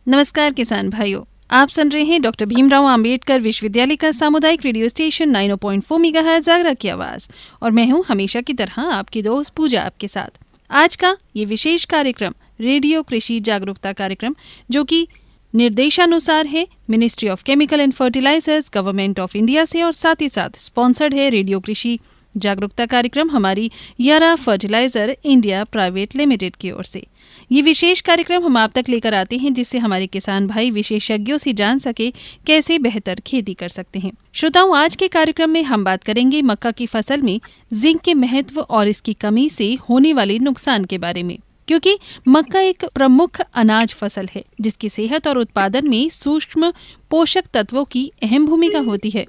नमस्कार किसान भाइयों, आप सुन रहे हैं डॉक्टर भीमराव अंबेडकर विश्वविद्यालय का सामुदायिक रेडियो स्टेशन 90.4 मेगाहर्ट्ज आगरा की आवाज। और मैं हूं हमेशा की तरह आपकी दोस्त पूजा आपके साथ। आज का ये विशेष कार्यक्रम रेडियो कृषि जागरूकता कार्यक्रम, जो कि निर्देशानुसार है ministry of chemical and fertilizers government of India से, और साथ ही साथ स्पॉन्सर्ड है रेडियो कृषि जागरूकता कार्यक्रम हमारी यारा फर्टिलाइजर इंडिया प्राइवेट लिमिटेड की ओर से। ये विशेष कार्यक्रम हम आप तक लेकर आते हैं जिससे हमारे किसान भाई विशेषज्ञों से जान सके कैसे बेहतर खेती कर सकते हैं। श्रोताओं, आज के कार्यक्रम में हम बात करेंगे मक्का की फसल में जिंक के महत्व और इसकी कमी से होने वाले नुकसान के बारे में, क्योंकि मक्का एक प्रमुख अनाज फसल है जिसकी सेहत और उत्पादन में सूक्ष्म पोषक तत्वों की अहम भूमिका होती है।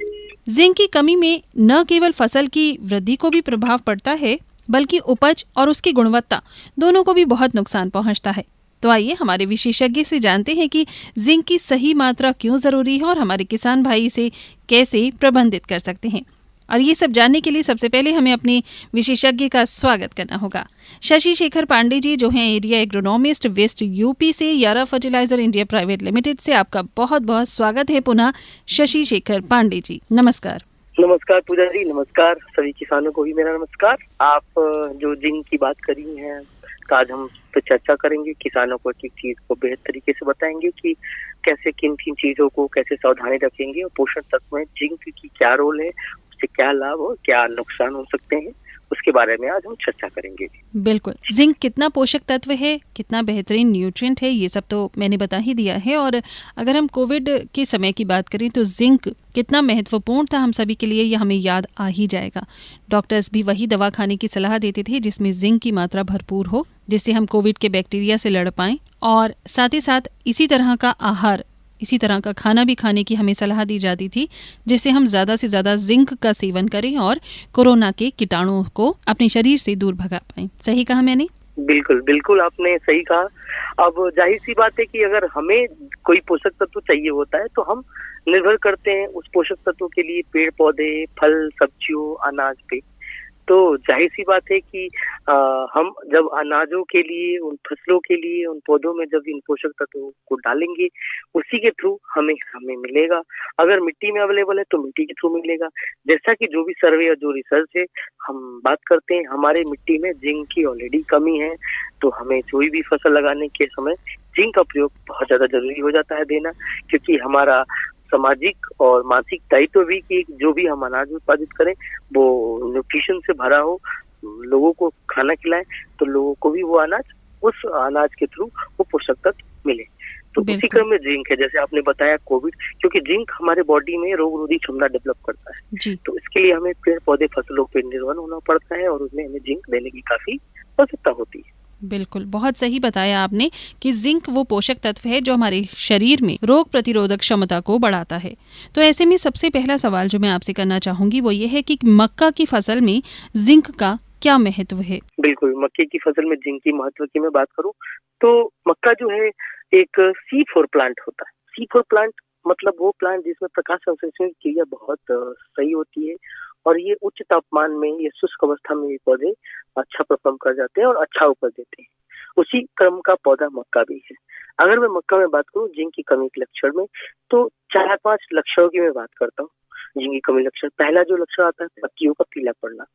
जिंक की कमी में न केवल फसल की वृद्धि को भी प्रभाव पड़ता है, बल्कि उपज और उसकी गुणवत्ता दोनों को भी बहुत नुकसान पहुंचता है। तो आइए हमारे विशेषज्ञ से जानते हैं कि जिंक की सही मात्रा क्यों जरूरी है और हमारे किसान भाई इसे कैसे प्रबंधित कर सकते हैं। और ये सब जानने के लिए सबसे पहले हमें अपने विशेषज्ञ का स्वागत करना होगा। शशि शेखर पांडे जी, जो हैं एरिया एग्रोनॉमिस्ट वेस्ट यूपी से, यारा फर्टिलाइजर इंडिया प्राइवेट लिमिटेड से। आपका बहुत बहुत स्वागत है पुनः शशि शेखर पांडे जी, नमस्कार। नमस्कार पूजा जी, नमस्कार सभी किसानों को भी मेरा नमस्कार। आप जो जिंक की बात करी है, तो आज हम पे चर्चा करेंगे, किसानों को एक चीज को बेहतर तरीके से बताएंगे कि कैसे किन किन चीजों को कैसे सावधानी रखेंगे और पोषण तत्व में जिंक की क्या रोल है, उससे क्या लाभ और क्या नुकसान हो सकते हैं, उसके बारे में आज हम चर्चा करेंगे। बिल्कुल, जिंक कितना पोषक तत्व है, कितना बेहतरीन न्यूट्रिएंट है, ये सब तो मैंने बता ही दिया है। और अगर हम कोविड के समय की बात करें तो जिंक कितना महत्वपूर्ण था हम सभी के लिए, ये हमें याद आ ही जाएगा। डॉक्टर्स भी वही दवा खाने की सलाह देते थे जिसमें जिंक की मात्रा भरपूर हो, जिससे हम कोविड के बैक्टीरिया से लड़ पाएं। और साथ ही साथ इसी तरह का आहार, इसी तरह का खाना भी खाने की हमें सलाह दी जाती थी, जिससे हम ज्यादा से ज्यादा जिंक का सेवन करें और कोरोना के कीटाणुओं को अपने शरीर से दूर भगा पाएं। सही कहा मैंने? बिल्कुल बिल्कुल, आपने सही कहा। अब जाहिर सी बात है कि अगर हमें कोई पोषक तत्व चाहिए होता है तो हम निर्भर करते हैं उस पोषक तत्व के लिए पेड़ पौधे, फल, सब्जियों, अनाज पे। तो जाहिर सी बात है कि हम जब अनाजों के लिए, उन फसलों के लिए, उन पौधों में जब इन पोषक तत्वों को डालेंगे, उसी के थ्रू हमें मिलेगा। अगर मिट्टी में अवेलेबल है तो मिट्टी के थ्रू मिलेगा। जैसा कि जो भी सर्वे और जो रिसर्च है, हम बात करते हैं हमारे मिट्टी में जिंक की ऑलरेडी कमी है, तो हमें कोई भी फसल लगाने के समय जिंक का प्रयोग बहुत ज्यादा जरूरी हो जाता है देना, क्योंकि हमारा सामाजिक और मानसिक दायित्व भी कि जो भी हम अनाज उत्पादित करें वो न्यूट्रिशन से भरा हो, लोगों को खाना खिलाएं तो लोगों को भी वो अनाज, उस अनाज के थ्रू वो पोषक तत्व मिले। तो उसी क्रम में जिंक है, जैसे आपने बताया कोविड, क्योंकि जिंक हमारे बॉडी में रोग रोधी क्षमता डेवलप करता है जी। तो इसके लिए हमें पेड़ पौधे फसलों पर निर्भर होना पड़ता है और उसमें हमें जिंक देने की काफी आवश्यकता होती है। बिल्कुल, बहुत सही बताया आपने कि जिंक वो पोषक तत्व है जो हमारे शरीर में रोग प्रतिरोधक क्षमता को बढ़ाता है। तो ऐसे में सबसे पहला सवाल जो मैं आपसे करना चाहूंगी वो ये है कि मक्का की फसल में जिंक का क्या महत्व है? बिल्कुल, मक्के की फसल में जिंक की महत्व की मैं बात करूं तो मक्का जो है एक C4 प्लांट होता है। C4 प्लांट मतलब वो प्लांट जिसमें प्रकाश संश्लेषण की क्रिया बहुत सही होती है और ये उच्च तापमान में, ये शुष्क अवस्था में ये पौधे अच्छा परफॉर्म कर जाते हैं और अच्छा उपज देते हैं। उसी क्रम का पौधा मक्का भी है। अगर मैं मक्का में बात करूं जिंक की कमी के लक्षण में, तो 4-5 लक्षणों की मैं बात करता हूँ। जिंक की कमी लक्षण, पहला जो लक्षण आता है पत्तियों का पीला पड़ना।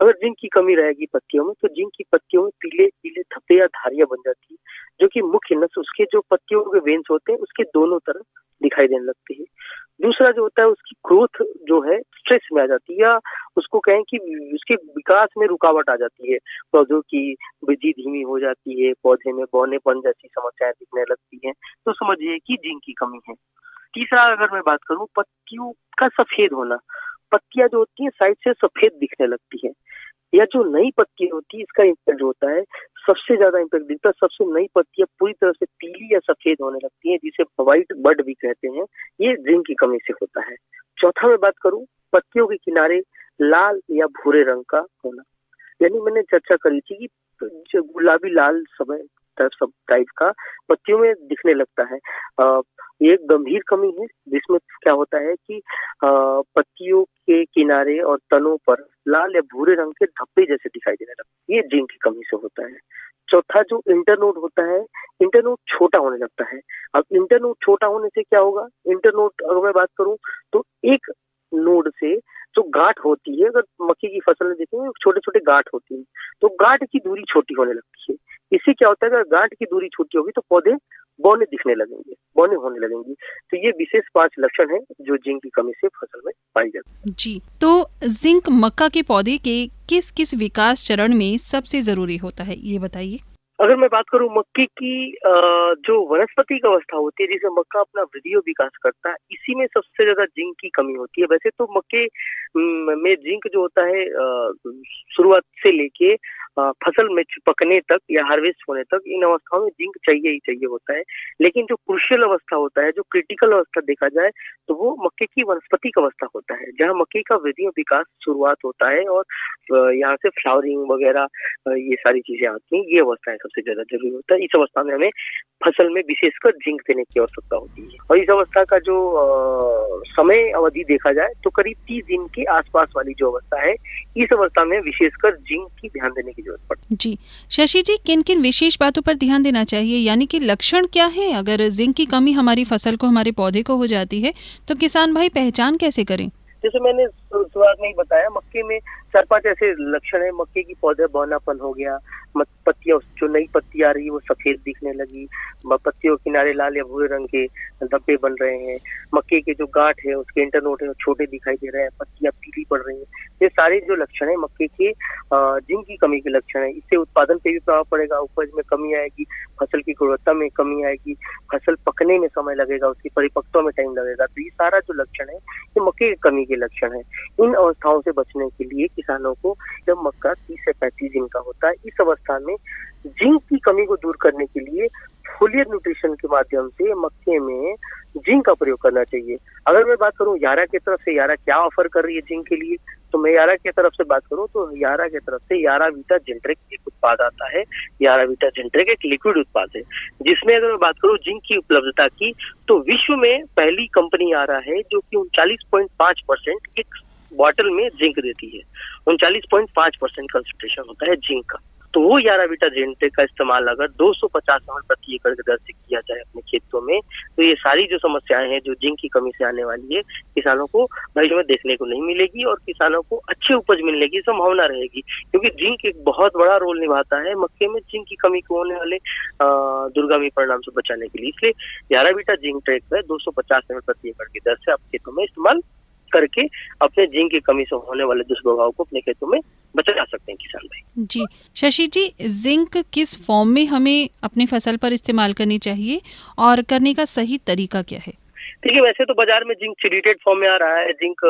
अगर जिंक की कमी रहेगी पत्तियों में तो जिंक की पत्तियों में पीले पीले धब्बे या धारियां बन जाती है, जो कि मुख्य नस, उसके जो पत्तियों के वेन्स होते हैं उसके दोनों तरफ दिखाई देने लगती है। दूसरा जो होता है उसकी ग्रोथ जो है स्ट्रेस में आ जाती है, या उसको कहें कि उसके विकास में रुकावट आ जाती है। पौधों की वृद्धि धीमी हो जाती है, पौधे में बौनेपन जैसी समस्याएं दिखने लगती हैं, तो समझिए कि जिंक की कमी है। तीसरा अगर मैं बात करूं, पत्तियों का सफेद होना। पत्तियां जो होती है साइड से सफेद दिखने लगती है, या जो नई पत्ती होती है इसका इम्पैक्ट जो होता है सबसे ज्यादा इम्पैक्ट दिखता है, सबसे नई पत्तियां पूरी तरह से पीली या सफेद होने लगती हैं, जिसे व्हाइट बड भी कहते हैं। ये जिंक की कमी से होता है। चौथा मैं बात करूं, पत्तियों के किनारे लाल या भूरे रंग का होना, यानी मैंने चर्चा करी थी कि जो गुलाबी लाल समय सब टाइप का पत्तियों में दिखने लगता है। ये एक गंभीर कमी है, जिसमें क्या होता है कि पत्तियों के किनारे और तनों पर लाल या भूरे रंग के धब्बे जैसे दिखाई देने लगते हैं। ये जिंक की कमी से होता है। चौथा जो इंटरनोड होता है, इंटरनोड छोटा होने लगता है। अब इंटरनोड छोटा होने से क्या होगा, इंटरनोड अगर मैं बात करूं तो एक नोड से जो गांठ होती है, अगर मक्के की फसल में देखेंगे छोटे छोटे गांठ होती है, तो गांठ की दूरी छोटी होने लगती है। इससे क्या होता है, अगर गांठ की दूरी छोटी होगी तो पौधे बौने दिखने लगेंगे, बौने होने लगेंगी। तो ये विशेष 5 लक्षण है जो जिंक की कमी से फसल में पाई जाती है। जी, तो जिंक मक्का के पौधे के किस किस विकास चरण में सबसे जरूरी होता है, ये बताइए। अगर मैं बात करूं मक्के की जो वनस्पतिक अवस्था होती है जिसमें मक्का अपना वृद्धि और विकास करता है, इसी में सबसे ज्यादा जिंक की कमी होती है। वैसे तो मक्के में जिंक जो होता है शुरुआत से लेके फसल में पकने तक या हार्वेस्ट होने तक इन अवस्थाओं में जिंक चाहिए ही चाहिए होता है। लेकिन जो क्रूशियल अवस्था होता है, जो क्रिटिकल अवस्था देखा जाए तो वो मक्के की वनस्पतिक अवस्था होता है, जहाँ मक्के का वृद्धि और विकास शुरुआत होता है और यहाँ से फ्लावरिंग वगैरह ये सारी चीजें आती हैं। ये अवस्थाएं सबसे ज्यादा जरूरी होता है। इस अवस्था में हमें फसल में विशेषकर जिंक देने की आवश्यकता होती है और इस अवस्था का जो समय अवधि देखा जाए तो करीब 30 दिन के आसपास वाली जो अवस्था है, इस अवस्था में विशेषकर जिंक की ध्यान देने की जरूरत पड़ती है। जी, शशि जी, किन किन विशेष बातों पर ध्यान देना चाहिए, यानी कि लक्षण क्या है अगर जिंक की कमी हमारी फसल को, हमारे पौधे को हो जाती है तो किसान भाई पहचान कैसे करें? जैसे मैंने शुरुआत में ही बताया, मक्के में 4-5 ऐसे लक्षण है। मक्के की पौधे बौनापन हो गया, पत्तियां जो नई पत्ती आ रही है वो सफेद दिखने लगी, पत्तियों के किनारे लाल या भूरे रंग के धब्बे बन रहे हैं, मक्के के जो गांठ है उसके इंटरनोड है वो छोटे दिखाई दे रहे हैं, पत्तियां पीली पड़ रही हैं। ये सारे जो लक्षण है मक्के के जिंक की कमी के लक्षण है। इससे उत्पादन पे भी प्रभाव पड़ेगा, उपज में कमी आएगी, फसल की गुणवत्ता में कमी आएगी, फसल पकने में समय लगेगा, उसकी परिपक्वता में टाइम लगेगा। तो ये सारा जो लक्षण है ये मक्के की कमी के लक्षण है। इन अवस्थाओं से बचने के लिए किसानों को, जब मक्का 30 से 35 दिन का होता है, इस अवस्था में जिंक की कमी को दूर करने के लिए फोलियर न्यूट्रिशन के माध्यम से मक्के में जिंक का प्रयोग करना चाहिए। अगर मैं बात करूं यारा की तरफ से, यारा क्या ऑफर कर रही है जिंक के लिए, तो मैं यारा की तरफ से बात करूं तो यारा की तरफ से यारा वीटा जेंट्रिक एक उत्पाद आता है। यारा वीटा जेंट्रिक एक लिक्विड उत्पाद है जिसमें अगर मैं बात करूं जिंक की उपलब्धता की, तो विश्व में पहली कंपनी यारा है जो कि 39.5% एक बॉटल में जिंक देती है। 39.5% कंसंट्रेशन होता है जिंक का। तो वो यारा वीटा जेंट्रिक का इस्तेमाल अगर 250 ml प्रति एकड़ की दर से किया जाए अपने खेतों में, तो ये सारी जो समस्याएं हैं जो जिंक की कमी से आने वाली है, किसानों को भविष्य में देखने को नहीं मिलेगी और किसानों को अच्छे उपज मिलने की संभावना रहेगी। क्योंकि जिंक एक बहुत बड़ा रोल निभाता है मक्के में जिंक की कमी को होने वाले दुर्गामी परिणाम से बचाने के लिए। इसलिए यारा वीटा जेंट्रिक है 250 ml प्रति एकड़ की दर से आप खेतों में इस्तेमाल करके अपने जिंक की कमी से होने वाले दुष्प्रभाव को अपने खेतों में बचा सकते हैं किसान भाई। जी, शशि जी, जिंक किस फॉर्म में हमें अपनी फसल पर इस्तेमाल करनी चाहिए और करने का सही तरीका क्या है? देखिए, वैसे तो बाजार में जिंक चिलीटेड फॉर्म में आ रहा है, जिंक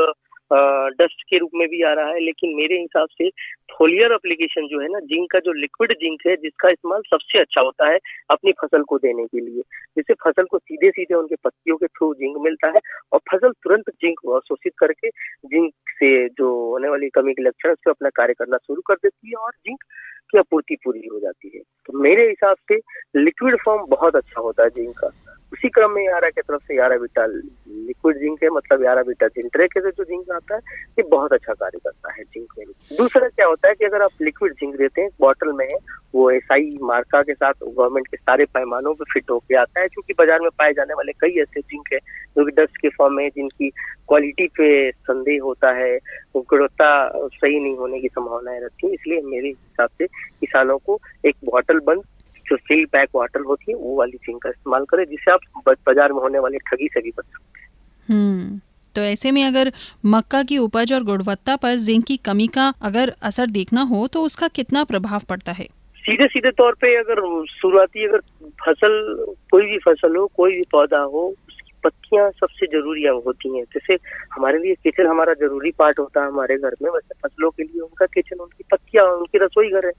डस्ट के रूप में भी आ रहा है, लेकिन मेरे हिसाब से फोलियर एप्लीकेशन जो है ना, जिंक का जो लिक्विड जिंक है जिसका इस्तेमाल सबसे अच्छा होता है अपनी फसल को देने के लिए, जिससे फसल को सीधे सीधे उनके पत्तियों के थ्रू जिंक मिलता है और फसल तुरंत जिंक अवशोषित करके जिंक से जो होने वाली कमी के लक्षण उससे अपना कार्य करना शुरू कर देती है और जिंक की आपूर्ति पूरी हो जाती है। तो मेरे हिसाब से लिक्विड फॉर्म बहुत अच्छा होता है जिंक का। उसी क्रम में यारा की तरफ से यारा वीटा लिक्विड जिंक है, मतलब यारा वीटा जेंट्रिक से जो जिंक आता है ये बहुत अच्छा कार्य करता है जिंक में। दूसरा क्या होता है कि अगर आप लिक्विड जिंक देते हैं, बॉटल में है, वो एसआई मार्का के साथ गवर्नमेंट के सारे पैमानों पे फिट होके आता है, क्योंकि बाजार में पाए जाने वाले कई ऐसे जिंक है जो कि डस्ट के फॉर्म में, जिनकी क्वालिटी पे संदेह होता है, गुणवत्ता सही नहीं होने की संभावनाएं रहती है। इसलिए मेरे हिसाब से किसानों को एक बॉटल बंद जो सील पैक बॉटल होती है वो वाली जिंक का इस्तेमाल करें, जिससे आप बाजार में होने वाली ठगी से भी बच सकते हैं। तो ऐसे में अगर मक्का की उपज और गुणवत्ता पर जिंक की कमी का अगर असर देखना हो तो उसका कितना प्रभाव पड़ता है? सीधे सीधे तौर पे अगर शुरुआती अगर फसल, कोई भी फसल हो, कोई भी पौधा हो, उसकी पत्तियां सबसे जरूरी होती हैं। जैसे हमारे लिए किचन हमारा जरूरी पार्ट होता है हमारे घर में, वैसे फसलों के लिए उनका किचन, उनकी पत्तियां, उनकी रसोई घर है,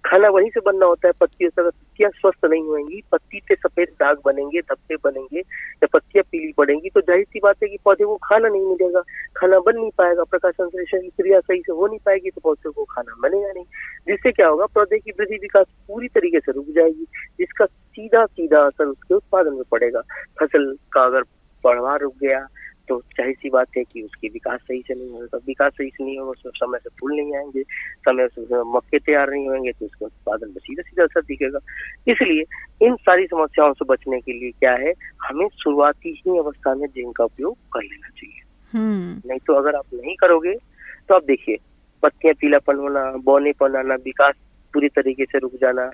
खाना वहीं से बनना होता है। पत्तियों से अगर पत्तियां स्वस्थ नहीं होंगी, पत्ती पे सफेद दाग बनेंगे, धब्बे बनेंगे या पत्तियां पीली पड़ेंगी, तो जाहिर सी बात है कि पौधे को खाना नहीं मिलेगा, खाना बन नहीं पाएगा, प्रकाश संश्लेषण की क्रिया सही से हो नहीं पाएगी, तो पौधे को खाना बनेगा नहीं, जिससे क्या होगा, पौधे की वृद्धि विकास पूरी तरीके से रुक जाएगी, जिसका सीधा सीधा असर उसके उत्पादन में पड़ेगा। फसल का अगर बढ़वार रुक गया तो जाहिर सी बात है कि उसकी विकास सही से नहीं होगा। विकास सही से नहीं होगा, उसमें समय से फूल नहीं आएंगे, समय से मक्के तैयार नहीं होंगे, तो उसके उत्पादन में सीधा सीधा असर दिखेगा। इसलिए इन सारी समस्याओं से बचने के लिए क्या है, हमें शुरुआती ही अवस्था में जिंक का उपयोग कर लेना चाहिए। नहीं तो अगर आप नहीं करोगे तो आप देखिए, पत्तियां पीलापन होना, बौनेपन आना, विकास पूरी तरीके से रुक जाना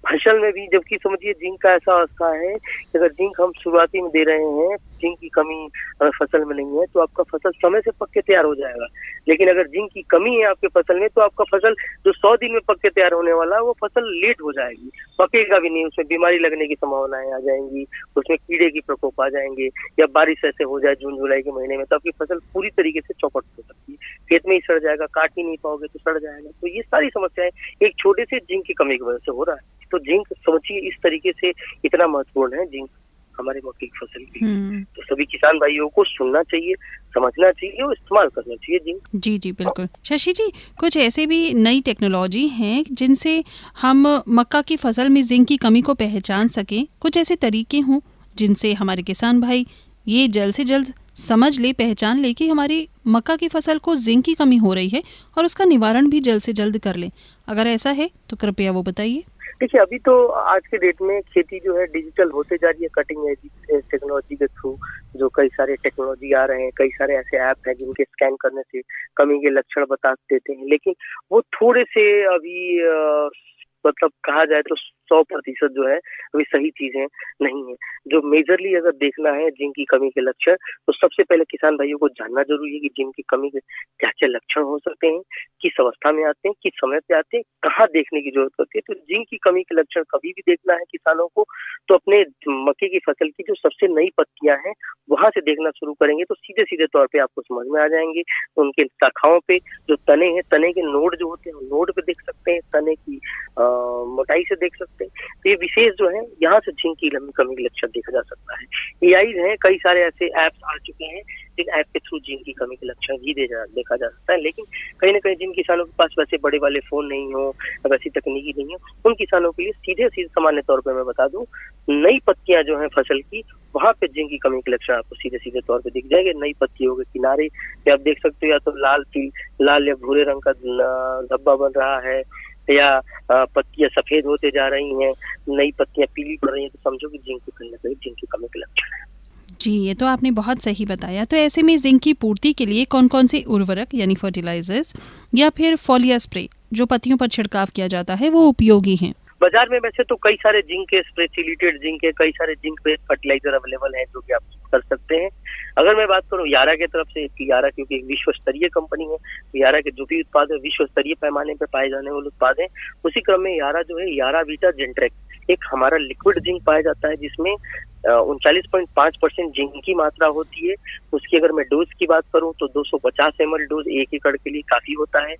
फसल में भी। जबकि समझिए जिंक का ऐसा अवस्था है कि अगर जिंक हम शुरुआती में दे रहे हैं, जिंक की कमी अगर फसल में नहीं है तो आपका फसल समय से पक के तैयार हो जाएगा। लेकिन अगर जिंक की कमी है आपके फसल में तो आपका फसल जो 100 दिन में पक के तैयार होने वाला है वो फसल लेट हो जाएगी, पकेगा भी नहीं, उसमें बीमारी लगने की संभावनाएं आ जाएंगी, उसमें कीड़े की प्रकोप आ जाएंगे, या बारिश ऐसे हो जाए जून जुलाई के महीने में तो आपकी फसल पूरी तरीके से चौपट हो सकती है, खेत में ही सड़ जाएगा, काट ही नहीं पाओगे तो सड़ जाएगा। तो ये सारी समस्याएं एक छोटे से जिंक की कमी की वजह से हो रहा है। तो जिंक समझिए इस तरीके से इतना महत्वपूर्ण है जिंक हमारे मक्के की फसल के लिए। तो सभी किसान भाइयों को सुनना चाहिए, समझना चाहिए और इस्तेमाल करना चाहिए जिंक। जी जी बिल्कुल। शशि जी, कुछ ऐसे भी नई टेक्नोलॉजी हैं जिनसे हम मक्का की फसल में जिंक की कमी को पहचान सकें, कुछ ऐसे तरीके हों जिनसे हमारे किसान भाई ये जल्द से जल्द समझ ले, पहचान ले कि हमारी मक्का की फसल को जिंक की कमी हो रही है और उसका निवारण भी जल्द से जल्द कर लें। अगर ऐसा है तो कृपया वो बताइए। देखिए, अभी तो आज के डेट में खेती जो है डिजिटल होते जा रही है, कटिंग एज टेक्नोलॉजी के थ्रू जो कई सारे टेक्नोलॉजी आ रहे हैं, कई सारे ऐसे ऐप हैं जिनके स्कैन करने से कमी के लक्षण बता देते हैं। लेकिन वो थोड़े से अभी मतलब कहा जाए तो 100% जो है अभी सही चीजें नहीं है। जो मेजरली अगर देखना है जिंक की कमी के लक्षण, तो सबसे पहले किसान भाइयों को जानना जरूरी है कि जिंक की कमी के क्या क्या लक्षण हो सकते हैं, किस अवस्था में आते हैं, किस समय पे आते हैं, कहाँ देखने की जरूरत होती है। तो जिंक की कमी के लक्षण कभी भी देखना है किसानों को तो अपने मक्के की फसल की जो सबसे नई पत्तियां हैं वहां से देखना शुरू करेंगे तो सीधे सीधे तौर पे आपको समझ में आ जाएंगे। उनके शाखाओं पे जो तने हैं, तने के नोड जो होते हैं नोड पे देख सकते हैं, तने की मोटाई से देख सकते हैं। तो ये विशेष जो है यहाँ से जिंक की कमी के लक्षण देखा जा सकता है। एआई है, कई सारे ऐसे ऐप्स आ चुके हैं जिन ऐप के थ्रू जिंक की कमी के लक्षण भी देखा जा सकता है। लेकिन कहीं ना कहीं जिन किसानों के पास वैसे बड़े वाले फोन नहीं हो, वैसी तकनीकी नहीं हो, उन किसानों के लिए सीधे सीधे सामान्य तौर पर मैं बता दूं, नई पत्तियां जो है फसल की वहां पे जिंक की कमी के लक्षण आपको सीधे सीधे तौर पे दिख जाएंगे। नई पत्तियों के किनारे पे आप देख सकते हो या तो लाल या भूरे रंग का धब्बा बन रहा है, या पत्तियां सफेद होते जा रही हैं, नई पत्तियां पीली पड़ रही हैं, तो समझो कि जिंक की कहीं ना कहीं जिंक की कमी के लक्षण है। जी, ये तो आपने बहुत सही बताया। तो ऐसे में जिंक की पूर्ति के लिए कौन कौन से उर्वरक यानी फर्टिलाइजर्स या फिर फोलिया स्प्रे जो पत्तियों पर छिड़काव किया जाता है वो उपयोगी हैं? बाजार में वैसे तो कई सारे जिंक के स्प्रे, चिलीटेड जिंक के कई सारे जिंक बेस्ड फर्टिलाइजर अवेलेबल हैं जो कि आप कर सकते हैं। अगर मैं बात करूं यारा की तरफ से, यारा क्योंकि एक विश्व स्तरीय कंपनी है, तो यारा के जो भी उत्पाद है विश्व स्तरीय पैमाने पर पाए जाने वाले उत्पाद है। उसी क्रम में यारा जो है, यारा बीटा जेंट्रेक एक हमारा लिक्विड जिंक पाया जाता है जिसमें 39.5% जिंक की मात्रा होती है। उसकी अगर मैं डोज की बात करूं तो 250 ml डोज 1 एकड़ के लिए काफी होता है।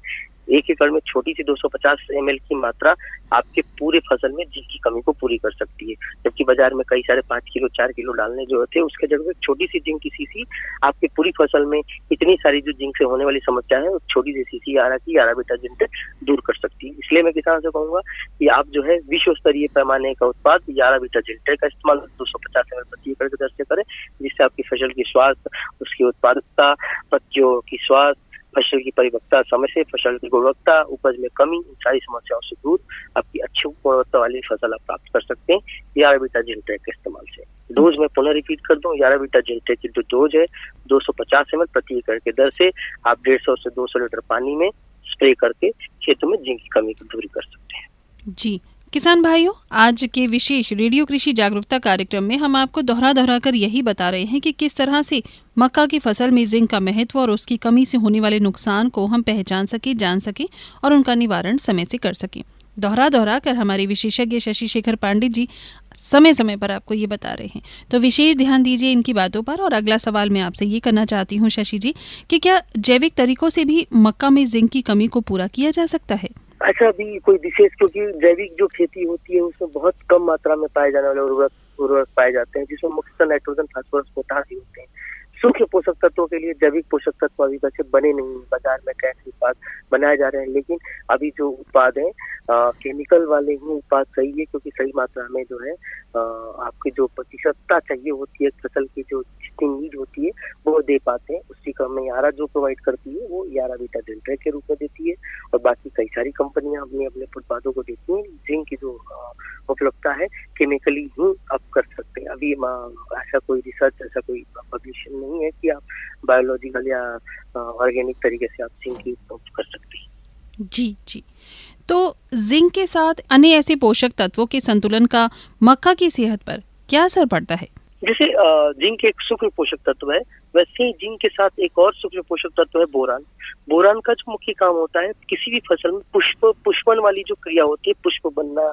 1 एकड़ में छोटी सी 250 ml की मात्रा आपके पूरे फसल में जिंक की कमी को पूरी कर सकती है। जबकि बाजार में कई सारे 5 किलो 4 किलो डालने जो होते हैं उसके जगह छोटी सी जिंक की सीसी आपकी पूरी फसल में इतनी सारी जो जिंक से होने वाली समस्या है छोटी सी सीसी यारा बीटा जिंक दूर कर सकती है। इसलिए मैं किसान से कहूंगा कि आप जो है विश्व स्तरीय पैमाने का उत्पाद यारा बीटा जिंक का इस्तेमाल 250 ml प्रति एकड़ के दर से करें, जिससे आपकी फसल की स्वास्थ्य, उसकी उत्पादकता, पत्तियों की स्वास्थ्य, फसल की परिपक्वता, समय से फसल की गुणवत्ता, उपज में कमी, इन सारी समस्याओं से दूर आपकी अच्छी गुणवत्ता वाली फसल आप प्राप्त कर सकते हैं यारा बीटा जिंक के इस्तेमाल से। डोज में पुनः रिपीट कर दूं, यारा बीटा जिंक की जो डोज है 250 ml प्रति एकड़ के दर से आप 150 से 200 लीटर पानी में स्प्रे करके खेतों में जिंक की कमी को दूर कर सकते हैं। जी किसान भाइयों, आज के विशेष रेडियो कृषि जागरूकता कार्यक्रम में हम आपको दोहरा कर यही बता रहे हैं कि किस तरह से मक्का की फसल में जिंक का महत्व और उसकी कमी से होने वाले नुकसान को हम पहचान सकें, जान सकें और उनका निवारण समय से कर सकें। दोहरा कर हमारे विशेषज्ञ शशि शेखर पांडे जी समय समय पर आपको ये बता रहे हैं, तो विशेष ध्यान दीजिए इनकी बातों पर। और अगला सवाल मैं आपसे ये करना चाहती हूँ शशि जी कि क्या जैविक तरीकों से भी मक्का में जिंक की कमी को पूरा किया जा सकता है? अच्छा, अभी कोई विशेष, क्योंकि जैविक जो खेती होती है उसमें बहुत कम मात्रा में पाए जाने वाले उर्वरक पाए जाते हैं जिसमें मुख्यतः नाइट्रोजन, फास्फोरस, पोटाश होते हैं। सूक्ष्म पोषक तत्वों के लिए जैविक पोषक तत्व अभी वैसे बने नहीं, बाजार में कैसे उत्पाद बनाए जा रहे हैं, लेकिन अभी जो उत्पाद है केमिकल वाले ही उत्पाद सही है, क्योंकि सही मात्रा में जो है आपकी जो प्रतिशतता चाहिए होती है फसल की, जो जितनी नीड होती है वो दे पाते हैं। उसी क्रम में यारा जो प्रोवाइड करती है वो यारा बीटा डेल्टा के रूप में देती है, और बाकी कई सारी कंपनियां अपने अपने उत्पादों को देती हैं। जिंक की जो उपलब्धता है केमिकली ही आप कर सकते हैं। अभी ऐसा कोई रिसर्च, ऐसा कोई पब्लिकेशन नहीं है कि आप बायोलॉजिकल या ऑर्गेनिक तरीके से आप जिंक की उपयोग कर सकते हैं। जी जी। तो जिंक के साथ अन्य ऐसे पोषक तत्वों के संतुलन का मक्का की सेहत पर क्या असर पड़ता है? जैसे जिंक एक सूक्ष्म पोषक तत्व है, वैसे ही जिंक के साथ एक और सूक्ष्म पोषक तत्व है बोरान। बोरान का जो मुख्य काम होता है किसी भी फसल में पुष्पन वाली जो क्रिया होती है, पुष्प बनना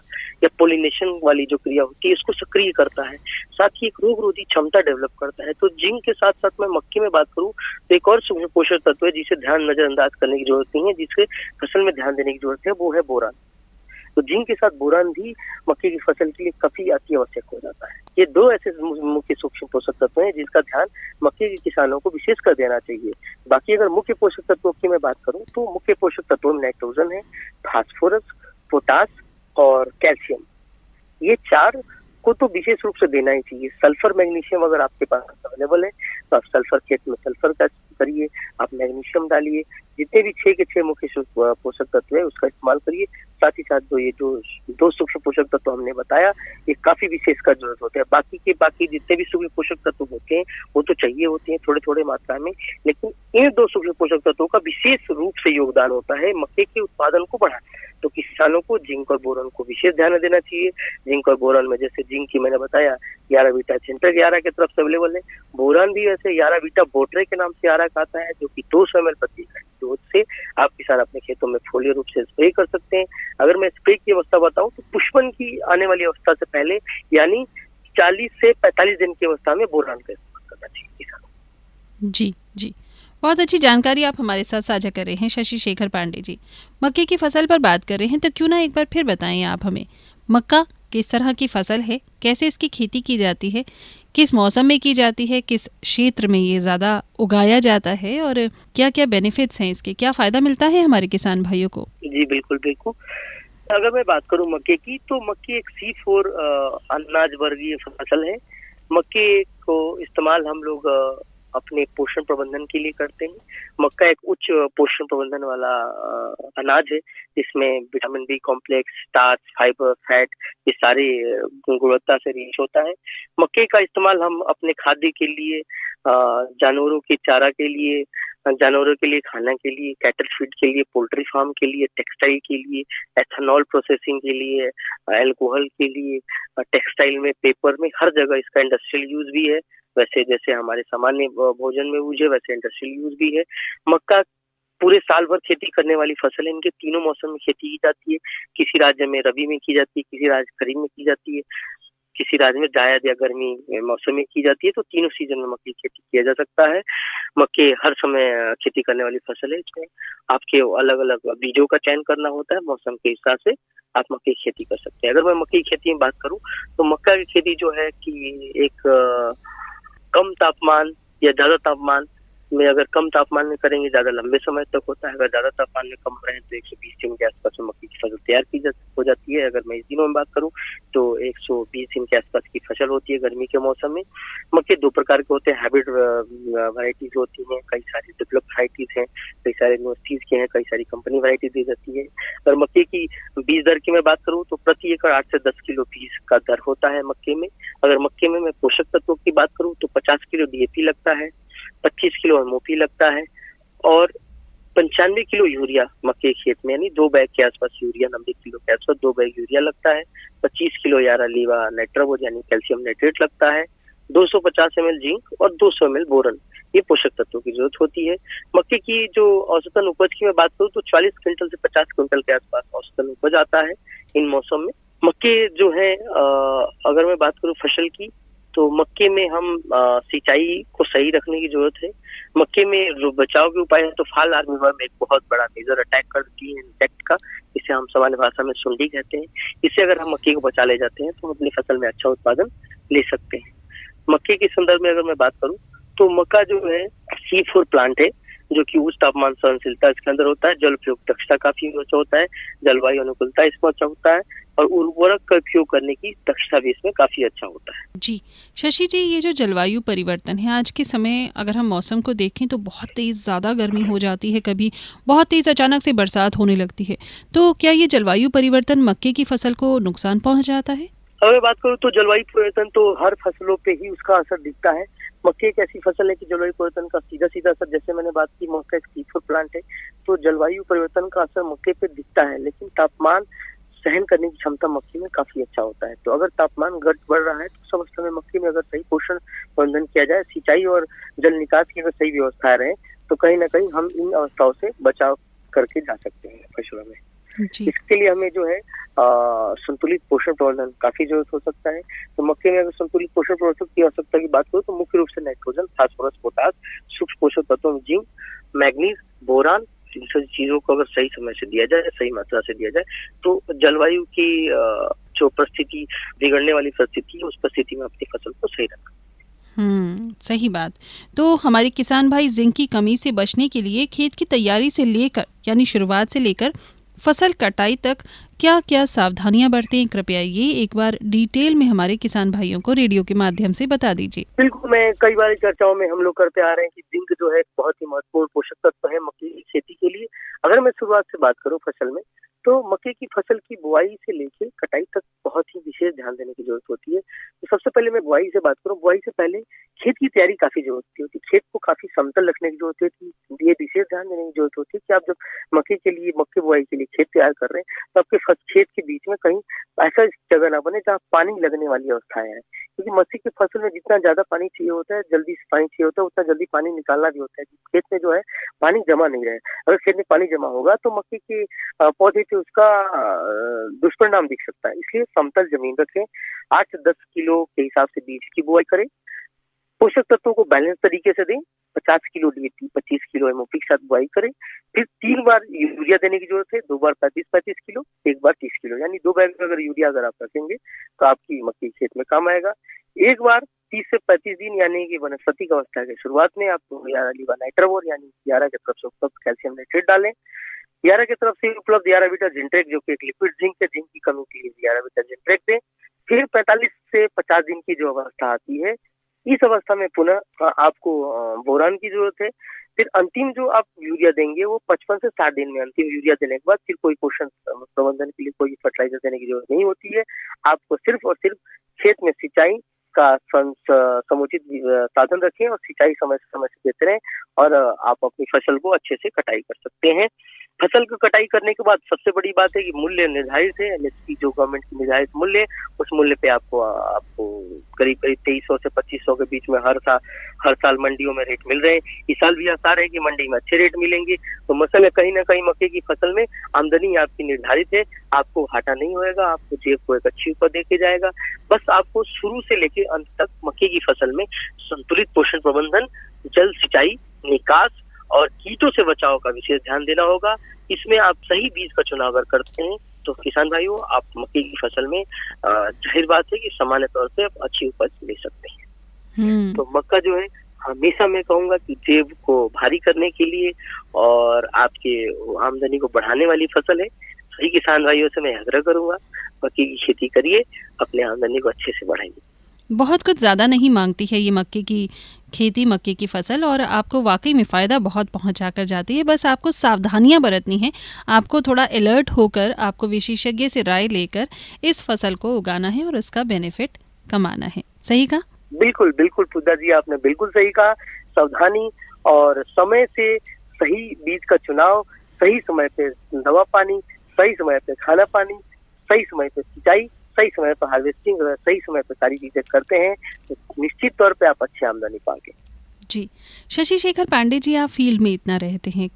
या पोलिनेशन वाली जो क्रिया होती है, इसको सक्रिय करता है। साथ ही एक रोगरोधी क्षमता डेवलप करता है। तो जिंक के साथ साथ मैं मक्के में बात करूं तो एक और सूक्ष्म पोषक तत्व है जिसे ध्यान नजरअंदाज करने की जरूरत नहीं है, जिससे फसल में ध्यान देने की जरूरत है, वो है बोरान। तो जिंक के साथ बोरान भी मक्के की फसल के लिए काफी अति आवश्यक हो जाता है। ये दो ऐसे मुख्य सूक्ष्म पोषक तत्व हैं जिसका ध्यान मक्के के किसानों को विशेष कर देना चाहिए। बाकी अगर मुख्य पोषक तत्वों की मैं बात करूं तो मुख्य पोषक तत्वों में नाइट्रोजन है, फास्फोरस, पोटास और कैल्शियम। ये चार को तो विशेष रूप से देना ही चाहिए। सल्फर मैग्नीशियम अगर आपके पास अवेलेबल है तो आप सल्फर खेत में सल्फर का करिए, आप मैग्नीशियम डालिए। जितने भी 6 के 6 मुख्य पोषक तत्व है उसका इस्तेमाल करिए। साथ ही साथ जो दो सूक्ष्म पोषक तत्व हमने बताया, ये काफी विशेष का जरूरत होता है। बाकी जितने भी सूक्ष्म पोषक तत्व होते हैं वो तो चाहिए होते हैं थोड़े थोड़े मात्रा में, लेकिन इन दो सूक्ष्म पोषक तत्वों का विशेष रूप से योगदान होता है मक्के के उत्पादन को बढ़ाने। तो किसानों को जिंक और बोरॉन को विशेष ध्यान देना चाहिए। जिंक और बोरॉन में जैसे जिंक की मैंने बताया यारा बीटा सेंटर यारा की तरफ से अवेलेबल है। बोरॉन भी वैसे यारा बीटा बोट्रे के नाम से यारा का आता है, जो कि 200 ml प्रति एकड़ डोज से आप किसान अपने खेतों में फोलियो रूप से स्प्रे कर सकते हैं। अगर मैं स्प्रे की अवस्था बताऊं तो पुष्पन की आने वाली अवस्था से पहले यानी 40 से 45 दिन की अवस्था में बोरॉन का इस्तेमाल करना चाहिए किसानों। जी जी, बहुत अच्छी जानकारी आप हमारे साथ साझा कर रहे हैं शशि शेखर पांडे जी। मक्के की फसल पर बात कर रहे हैं तो क्यों ना एक बार फिर बताएं आप हमें, मक्का किस तरह की फसल है, कैसे इसकी खेती की जाती है, किस मौसम में की जाती है, किस क्षेत्र में ये ज़्यादा उगाया जाता है और क्या क्या बेनिफिट्स हैं इसके, क्या फ़ायदा मिलता है हमारे किसान भाइयों को? जी बिल्कुल बिल्कुल। अगर मैं बात करूं मक्के की तो मक्के एक C4 अनाज वर्गीय फसल है। मक्के को इस्तेमाल हम लोग अपने पोषण प्रबंधन के लिए करते हैं। मक्का एक उच्च पोषण प्रबंधन वाला अनाज है जिसमें vitamin B complex, starch, fibre, fat ये सारे गुणवत्ता से रिच होता है। मक्के का इस्तेमाल हम अपने खाद्य के लिए, जानवरों के चारा के लिए, जानवरों के लिए खाना के लिए, कैटल फीड के लिए, पोल्ट्री फार्म के लिए, टेक्सटाइल के लिए, एथेनॉल प्रोसेसिंग के लिए, अल्कोहल के लिए, टेक्सटाइल में, पेपर में, हर जगह इसका इंडस्ट्रियल यूज भी है। वैसे जैसे हमारे सामान्य भोजन में यूज है वैसे इंडस्ट्रियल यूज भी है। मक्का पूरे साल भर खेती करने वाली फसल है। इनके तीनों मौसम में खेती की जाती है। किसी राज्य में रबी में की जाती है, किसी राज्य खरीफ में की जाती है, किसी राज्य में जायद या गर्मी मौसम में की जाती है। तो तीनों सीजन में मक्के की खेती किया जा सकता है। मक्के हर समय खेती करने वाली फसल है। इसमें आपके अलग अलग बीजों का चयन करना होता है, मौसम के हिसाब से आप मक्के की खेती कर सकते हैं। अगर मैं मक्के की खेती में बात करूं तो मक्का की खेती जो है कि एक कम तापमान या ज्यादा तापमान में, अगर कम तापमान में करेंगे ज्यादा लंबे समय तक होता है। अगर ज्यादा तापमान में कम रहे तो 120 दिन के आसपास में मक्के की फसल तैयार हो जाती है। अगर मैं इस दिनों में बात करूं तो 120 दिन के आसपास की फसल होती है गर्मी के मौसम में। मक्के दो प्रकार के होते हैं, हाइब्रिड वैरायटीज होती हैं, कई सारी डेवलप्ड वैरायटीज हैं, कई सारे यूनिवर्सिटीज के हैं, कई सारी कंपनी वैरायटी दी जाती है। अगर मक्के की बीज दर की मैं बात करूं तो प्रति एकड़ 8 से 10 किलो बीज का दर होता है मक्के में। अगर मक्के में मैं पोषक तत्वों की बात करूं तो 50 किलो DAP लगता है, 25 किलो MOP लगता है और 95 किलो यूरिया मक्के खेत में, यानी 2 बैग के आसपास यूरिया, 90 किलो के आसपास 2 बैग यूरिया लगता है। 25 किलो यारा लीवा नाइट्रोबोज यानी कैल्शियम नाइट्रेट लगता है। 250 ml जिंक और 200 ml बोरन, ये पोषक तत्वों की जरूरत होती है। मक्के की जो औसतन उपज की मैं बात करूँ तो 40 क्विंटल से 50 क्विंटल के आसपास औसतन उपज आता है इन मौसम में। मक्के जो है अगर मैं बात करूँ फसल की तो मक्के में हम सिंचाई को सही रखने की जरूरत है। मक्के में जो बचाव के उपाय है तो फाल आर्मीवर्म एक बहुत बड़ा मेजर अटैक करती है इंसेक्ट का, इसे हम सामान्य भाषा में सुंडी कहते हैं। इससे अगर हम मक्के को बचा ले जाते हैं तो हम अपनी फसल में अच्छा उत्पादन ले सकते हैं। मक्के के संदर्भ में अगर मैं बात करूं तो मक्का जो है C4 प्लांट है, जो कि उच्च तापमान सहनशीलता इसके अंदर होता है। जल उपयोग दक्षता काफी अच्छा होता है, जलवायु अनुकूलता इसमें अच्छा होता है और उर्वरक का उपयोग करने की दक्षता भी इसमें काफी अच्छा होता है। जी, शशि जी, ये जो जलवायु परिवर्तन है आज के समय, अगर हम मौसम को देखें तो बहुत तेज़ ज़्यादा गर्मी हो जाती है, कभी बहुत तेज़ अचानक से बरसात होने लगती है। तो क्या ये जलवायु परिवर्तन मक्के की फसल को नुकसान पहुंचाता है? अगर बात करूँ तो जलवायु परिवर्तन तो हर फसलों पे ही उसका असर दिखता है। मक्के एक ऐसी फसल है कि जलवायु परिवर्तन का सीधा सीधा असर, जैसे मैंने बात की, मक्का एक सीफूड प्लांट है, तो जलवायु परिवर्तन का असर मक्के पे दिखता है, लेकिन तापमान सहन करने की क्षमता मक्के में काफी अच्छा होता है। तो अगर तापमान बढ़ रहा है तो उस अवस्था में मक्के में अगर सही पोषण प्रबंधन किया जाए, सिंचाई और जल निकास की अगर सही व्यवस्था रहे, तो कहीं ना कहीं हम इन अवस्थाओं से बचाव करके जा सकते हैं फसलों में। जी। इसके लिए हमें जो है संतुलित पोषण प्रबंधन काफी जरूरत हो सकता है। तो मक्के में अगर संतुलित पोषण प्रबंधन की आवश्यकता की बात करूँ तो मुख्य रूप से नाइट्रोजन, फास्फोरस, पोटास, सूक्ष्म पोषक तत्वों में जिंक, मैग्नीज, बोरान, इन सभी चीजों को अगर सही समय से दिया जाए, सही मात्रा से दिया जाए, तो जलवायु की जो परिस्थिति, बिगड़ने वाली परिस्थिति है, उस परिस्थिति में अपनी फसल को सही रखा। सही बात। तो हमारे किसान भाई जिंक की कमी से बचने के लिए खेत की तैयारी से लेकर, यानी शुरुआत से लेकर फसल कटाई तक क्या क्या सावधानियां बरतें, कृपया ये एक बार डिटेल में हमारे किसान भाइयों को रेडियो के माध्यम से बता दीजिए। बिल्कुल, मैं कई बार चर्चाओं में हम लोग करते आ रहे हैं कि जिंक जो है बहुत ही महत्वपूर्ण पोषक तत्व है मक्के की खेती के लिए। अगर मैं शुरुआत से बात करूं फसल में, तो मक्के की फसल की बुआई से लेके कटाई तक बहुत ही विशेष ध्यान देने की जरूरत होती है। तो सबसे पहले मैं बुआई से बात करूं, बुआई से पहले खेत की तैयारी काफी जरूरत होती है। खेत को काफी समतल रखने की जरूरत होती है। ये विशेष ध्यान देने की जरूरत होती है कि आप जब मक्के बुआई के लिए खेत तैयार कर रहे हैं, तो आपके खेत के बीच में कहीं ऐसा जगह ना बने जहाँ पानी लगने वाली अवस्थाएं है, क्योंकि मक्के की फसल में जितना ज्यादा पानी चाहिए होता है, जल्दी से पानी चाहिए होता है, उतना जल्दी पानी निकालना भी होता है। खेत में जो है पानी जमा नहीं रहे। अगर खेत में पानी जमा होगा तो मक्के के पौधे पे उसका दुष्परिणाम दिख सकता है। इसलिए समतल जमीन रखें, 8 से 10 किलो के हिसाब से बीज की बुआई करें। पोषक तत्वों को बैलेंस तरीके से दें। 50 किलो डीएपी, 25 किलो एमओपी के साथ बुआई करें। फिर 3 बार यूरिया देने की जरूरत है, 2 बार 35-35 किलो, 1 बार 30 किलो, यानी 2 बैग अगर यूरिया अगर आप रखेंगे तो आपकी मक्के खेत में काम आएगा। एक बार 30 से 35 दिन यानी कि वनस्पति की अवस्था के शुरुआत में आप लीवा नाइट्रोवोर यानी 11 की तरफ से उपलब्ध कैल्शियम नाइट्रेट डालें। 11 की तरफ से उपलब्ध 11 बीटा जिंट्रेक, जो कि एक लिक्विड जिंक है, जिंक की कमी के लिए 11 बीटा जिंट्रेक दें। फिर 45 से 50 दिन की जो अवस्था आती है, इस अवस्था में पुनः आपको बोरान की जरूरत है। फिर अंतिम जो आप यूरिया देंगे वो 55 से 60 दिन में अंतिम यूरिया देने के बाद फिर कोई पोषण प्रबंधन के लिए कोई फर्टिलाइजर देने की जरूरत नहीं होती है। आपको सिर्फ और सिर्फ खेत में सिंचाई का समुचित साधन रखें और सिंचाई समय से देते रहें और आप अपनी फसल को अच्छे से कटाई कर सकते हैं। फसल को कटाई करने के बाद सबसे बड़ी बात है कि मूल्य निर्धारित है। एमएसपी जो गवर्नमेंट की निर्धारित मूल्य है, उस मूल्य पे आपको करीब 2300 से 2500 के बीच में हर साल मंडियों में रेट मिल रहे हैं। इस साल भी आसार है कि मंडी में अच्छे रेट मिलेंगे। तो मसल कहीं ना कहीं मक्के की फसल में आमदनी आपकी निर्धारित है, आपको घाटा नहीं होएगा, आपको जेब को एक अच्छी ऊपर देके जाएगा। बस आपको शुरू से लेके अंत तक मक्के की फसल में संतुलित पोषण प्रबंधन, जल सिंचाई, निकास और कीटों से बचाव का विशेष ध्यान देना होगा। इसमें आप सही बीज का चुनाव अगर करते हैं तो किसान भाइयों, आप मक्के की फसल में जाहिर बात है कि सामान्य तौर से आप अच्छी उपज ले सकते हैं। तो मक्का जो है हमेशा मैं कहूंगा कि जेब को भारी करने के लिए और आपके आमदनी को बढ़ाने वाली फसल है। सही किसान भाइयों से मैं आग्रह करूंगा, मक्के की खेती करिए, अपने आमदनी को अच्छे से बढ़ाइए। बहुत कुछ ज़्यादा नहीं मांगती है ये मक्के की खेती, मक्के की फसल, और आपको वाकई में फ़ायदा बहुत पहुंचा कर जाती है। बस आपको सावधानियां बरतनी हैं, आपको थोड़ा अलर्ट होकर, आपको विशेषज्ञ से राय लेकर इस फसल को उगाना है और इसका बेनिफिट कमाना है। सही कहा? बिल्कुल बिल्कुल पूजा जी, आपने बिल्कुल सही कहा। सावधानी और समय से सही बीज का चुनाव, सही समय पे दवा पानी, सही समय पे खाना पानी, सही समय पे सिंचाई, सही समय पर हार्वेस्टिंग, सही समय पर सारी चीजें करते हैं तो निश्चित तौर पे आप अच्छी आमदनी पाओगे। जी, शशि शेखर पांडे जी, आप फील्ड में इतना रहते हैं,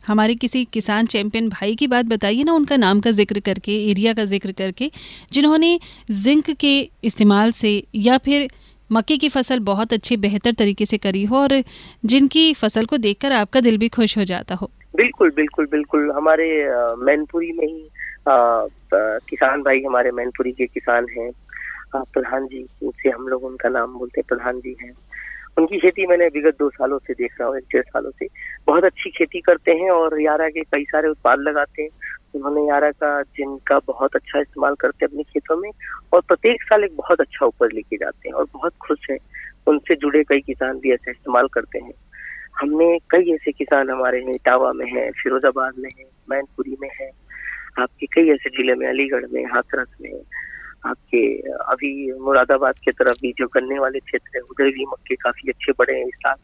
हमारे किसी किसान चैंपियन भाई की बात बताइए ना, उनका नाम का जिक्र करके, एरिया का जिक्र करके, जिन्होंने जिंक के इस्तेमाल से या फिर मक्के की फसल बहुत अच्छे बेहतर तरीके से करी हो और जिनकी फसल को देखकर आपका दिल भी खुश हो जाता हो। बिल्कुल बिल्कुल बिल्कुल, हमारे मैनपुरी में ही किसान भाई, हमारे मैनपुरी के किसान हैं प्रधान जी, उनसे हम लोग उनका नाम बोलते हैं, प्रधान जी हैं। उनकी खेती मैंने विगत 2 सालों से देख रहा हूँ, 1-1.5 सालों से। बहुत अच्छी खेती करते हैं और यारा के कई सारे उत्पाद लगाते हैं। उन्होंने यारा का जिनका बहुत अच्छा इस्तेमाल करते हैं अपने खेतों में और प्रत्येक साल एक बहुत अच्छा उपज लेके जाते हैं और बहुत खुश हैं। उनसे जुड़े कई किसान भी ऐसा इस्तेमाल करते हैं। हमने कई ऐसे किसान हमारे हैं, इटावा में है, फिरोजाबाद में है, मैनपुरी में है, आपके कई ऐसे जिले में, अलीगढ़ में, हाथरस में, आपके अभी मुरादाबाद की तरफ भी जो गन्ने वाले क्षेत्र है उधर भी मक्के काफी अच्छे बढ़े हैं इस साल।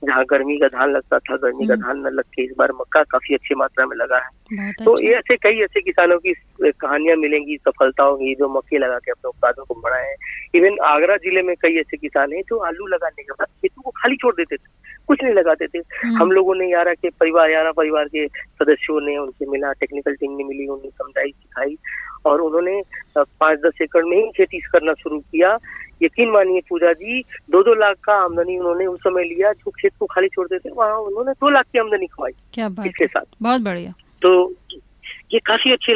जहाँ गर्मी का धान लगता था, गर्मी का धान न लग के इस बार मक्का काफी अच्छी मात्रा में लगा है। तो ये ऐसे कई ऐसे किसानों की कहानियां मिलेंगी, सफलता होगी जो मक्के लगा के अपने उत्पादों को बढ़ाए हैं। इवन आगरा जिले में कई ऐसे किसान हैं जो आलू लगाने के बाद खेतों को खाली छोड़ देते थे, कुछ नहीं लगाते थे। हम लोगों ने यारा परिवार के सदस्यों ने उनसे मिला, टेक्निकल टीम ने मिली, उन्हें समझाई, सिखाई और उन्होंने 5-10 एकड़ में ही खेती करना शुरू किया। यकीन मानिए पूजा जी, 2-2 लाख का आमदनी उन्होंने उस समय लिया। जो खेत को खाली छोड़ देते वहाँ उन्होंने 2 लाख की आमदनी कमाई। क्या बात इसके साथ बहुत बढ़िया। तो ये काफी अच्छा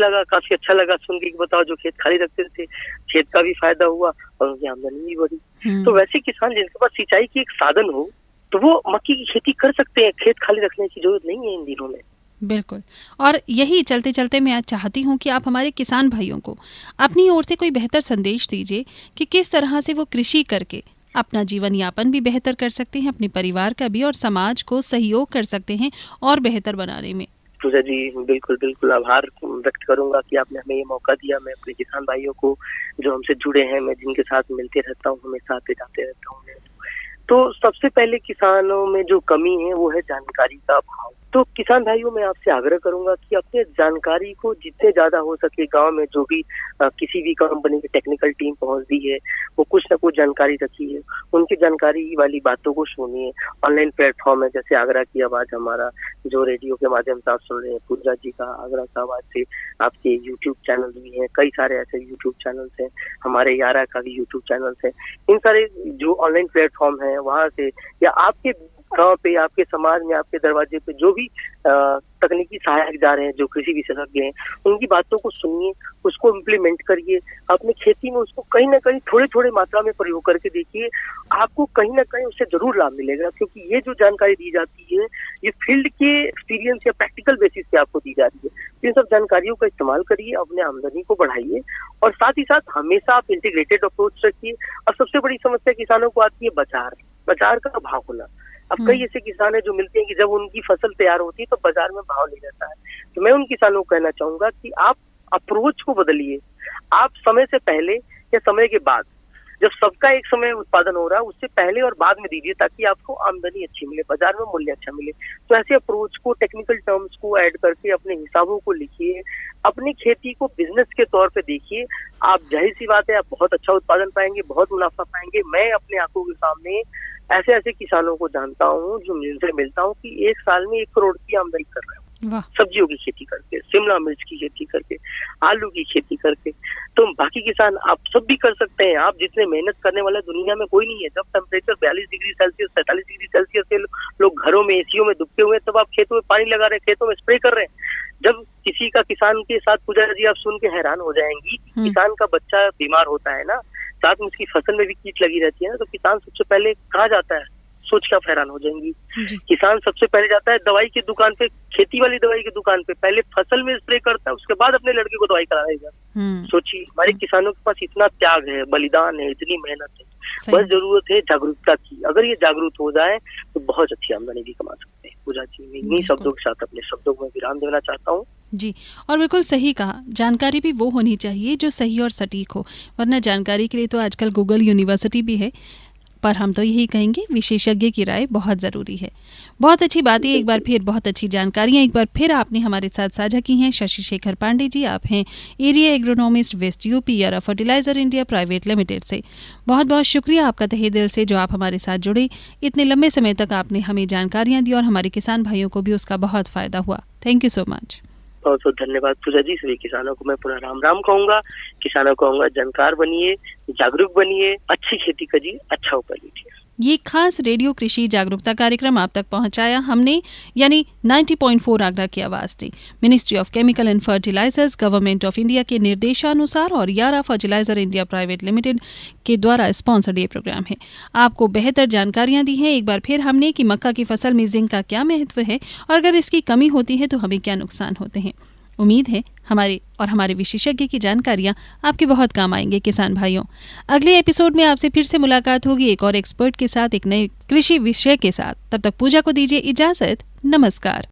लगा सुन के। बताओ, जो खेत खाली रखते थे खेत का भी फायदा हुआ और उनकी आमदनी भी बढ़ी। तो वैसे किसान जिनके पास सिंचाई की एक साधन हो तो वो मक्की की खेती कर सकते हैं। खेत खाली रखने की जरूरत नहीं है इन दिनों में। बिल्कुल। और यही चलते चलते मैं आज चाहती हूँ कि आप हमारे किसान भाइयों को अपनी ओर से कोई बेहतर संदेश दीजिए कि किस तरह से वो कृषि करके अपना जीवन यापन भी बेहतर कर सकते हैं, अपने परिवार का भी, और समाज को सहयोग कर सकते हैं और बेहतर बनाने में। पूजा जी, बिल्कुल आभार व्यक्त करूंगा कि आपने हमें ये मौका दिया। मैं अपने किसान भाइयों को जो हमसे जुड़े हैं, मैं जिनके साथ मिलते रहता हूँ, हमेशा आते जाते रहता हूँ, तो सबसे पहले किसानों में जो कमी है वो है जानकारी का अभाव। तो किसान भाइयों मैं आपसे आग्रह करूंगा कि अपने जानकारी को जितने ज्यादा हो सके, गांव में जो भी किसी भी कंपनी की टेक्निकल टीम पहुंचती है वो कुछ ना कुछ जानकारी रखी है, उनकी जानकारी वाली बातों को सुनिए। ऑनलाइन प्लेटफॉर्म है जैसे आगरा की आवाज, हमारा जो रेडियो के माध्यम से आप सुन रहे हैं, पूजा जी का आगरा का आवाज से, आपके यूट्यूब चैनल भी हैं, कई सारे ऐसे यूट्यूब चैनल्स हैं, हमारे यारा का भी यूट्यूब चैनल्स है। इन सारे जो ऑनलाइन प्लेटफॉर्म है वहां से, या आपके गांव पे, आपके समाज में, आपके दरवाजे पे जो भी तकनीकी सहायक जा रहे हैं, जो कृषि विशेषज्ञ हैं, उनकी बातों को सुनिए, उसको इम्प्लीमेंट करिए अपनी खेती में। उसको कहीं ना कहीं थोड़े मात्रा में प्रयोग करके देखिए, आपको कहीं ना कहीं उससे जरूर लाभ मिलेगा। क्योंकि ये जो जानकारी दी जाती है ये फील्ड के एक्सपीरियंस या प्रैक्टिकल बेसिस पे आपको दी जा रही है। इन सब जानकारियों का इस्तेमाल करिए, अपने आमदनी को बढ़ाइए और साथ ही साथ हमेशा आप इंटीग्रेटेड अप्रोच रखिए। और सबसे बड़ी समस्या किसानों को आती है बाजार का अभाव होना। अब कई ऐसे किसान हैं जो मिलते हैं कि जब उनकी फसल तैयार होती है तो बाजार में भाव नहीं रहता है। तो मैं उन किसानों को कहना चाहूंगा कि आप अप्रोच को बदलिए। आप समय से पहले या समय के बाद, जब सबका एक समय उत्पादन हो रहा है उससे पहले और बाद में दीजिए, ताकि आपको आमदनी अच्छी मिले, बाजार में मूल्य अच्छा मिले। तो ऐसे अप्रोच को, टेक्निकल टर्म्स को ऐड करके अपने हिसाबों को लिखिए, अपनी खेती को बिजनेस के तौर पे देखिए। आप, जाहिर सी बात है, आप बहुत अच्छा उत्पादन पाएंगे, बहुत मुनाफा पाएंगे। मैं अपने आंखों के सामने ऐसे किसानों को जानता हूँ जो जिनसे मिलता हूँ कि 1 साल में 1 करोड़ की आमदनी कर रहे हैं सब्जियों की खेती करके, शिमला मिर्च की खेती करके, आलू की खेती करके। तो बाकी किसान आप सब भी कर सकते हैं। आप जितने मेहनत करने वाले दुनिया में कोई नहीं है। जब temperature 42 degree Celsius, 47 degree Celsius से लोग घरों में, एसीओ में दुबके हुए हैं, तब आप खेतों में पानी लगा रहे हैं, खेतों में स्प्रे कर रहे हैं। जब किसी का किसान के साथ, पूजा जी आप सुन के हैरान हो जाएंगी, किसान का बच्चा बीमार होता है ना, साथ में उसकी फसल में भी कीट लगी रहती है ना, तो किसान सबसे पहले कहाँ जाता है, सोच के आप हैरान हो जाएंगी। किसान सबसे पहले जाता है दवाई की दुकान पे, खेती वाली दवाई की दुकान पे, पहले फसल में स्प्रे करता है, उसके बाद अपने लड़के को दवाई कराएगा। सोचिए, हमारे किसानों के पास इतना त्याग है, बलिदान है, इतनी मेहनत है, बस जरूरत है जागरूकता की। अगर ये जागरूक हो जाए तो बहुत अच्छी आमदनी भी कमा सकते हैं। पूजा जी, मैं इन्हीं शब्दों के साथ अपने शब्दों को विराम देना चाहता हूँ। जी, और बिल्कुल सही कहा, जानकारी भी वो होनी चाहिए जो सही और सटीक हो, वरना जानकारी के लिए तो आजकल गूगल यूनिवर्सिटी भी है। पर हम तो यही कहेंगे, विशेषज्ञ की राय बहुत ज़रूरी है। बहुत अच्छी बातें, एक बार फिर बहुत अच्छी जानकारियाँ एक बार फिर आपने हमारे साथ साझा की हैं। शशि शेखर पांडे जी, आप हैं एरिया एग्रोनॉमिस्ट, वेस्ट यूपी, यारा फर्टिलाइजर इंडिया प्राइवेट लिमिटेड से। बहुत बहुत शुक्रिया आपका तहे दिल से जो आप हमारे साथ जुड़े। इतने लंबे समय तक आपने हमें जानकारियाँ दी और हमारे किसान भाइयों को भी उसका बहुत फ़ायदा हुआ। Thank you so much. बहुत बहुत धन्यवाद पूजा जी। सभी किसानों को मैं पुनः राम राम कहूंगा। किसानों को कहूंगा, जानकार बनिए, जागरूक बनिए, अच्छी खेती करिए, अच्छा उपज लीजिए। ये खास रेडियो कृषि जागरूकता कार्यक्रम आप तक पहुंचाया हमने, यानी 90.4 आगरा की आवाज ने। Ministry of chemical and fertilizers, government of India के निर्देशानुसार और यारा फर्टिलाइजर इंडिया प्राइवेट लिमिटेड के द्वारा स्पॉन्सर्ड ये प्रोग्राम है। आपको बेहतर जानकारियां दी हैं एक बार फिर हमने कि मक्का की फसल में जिंक का क्या महत्व है और अगर इसकी कमी होती है तो हमें क्या नुकसान होते हैं। उम्मीद है हमारे विशेषज्ञ की जानकारियां आपके बहुत काम आएंगे किसान भाइयों। अगले एपिसोड में आपसे फिर से मुलाकात होगी एक और एक्सपर्ट के साथ, एक नए कृषि विषय के साथ। तब तक पूजा को दीजिए इजाजत। नमस्कार।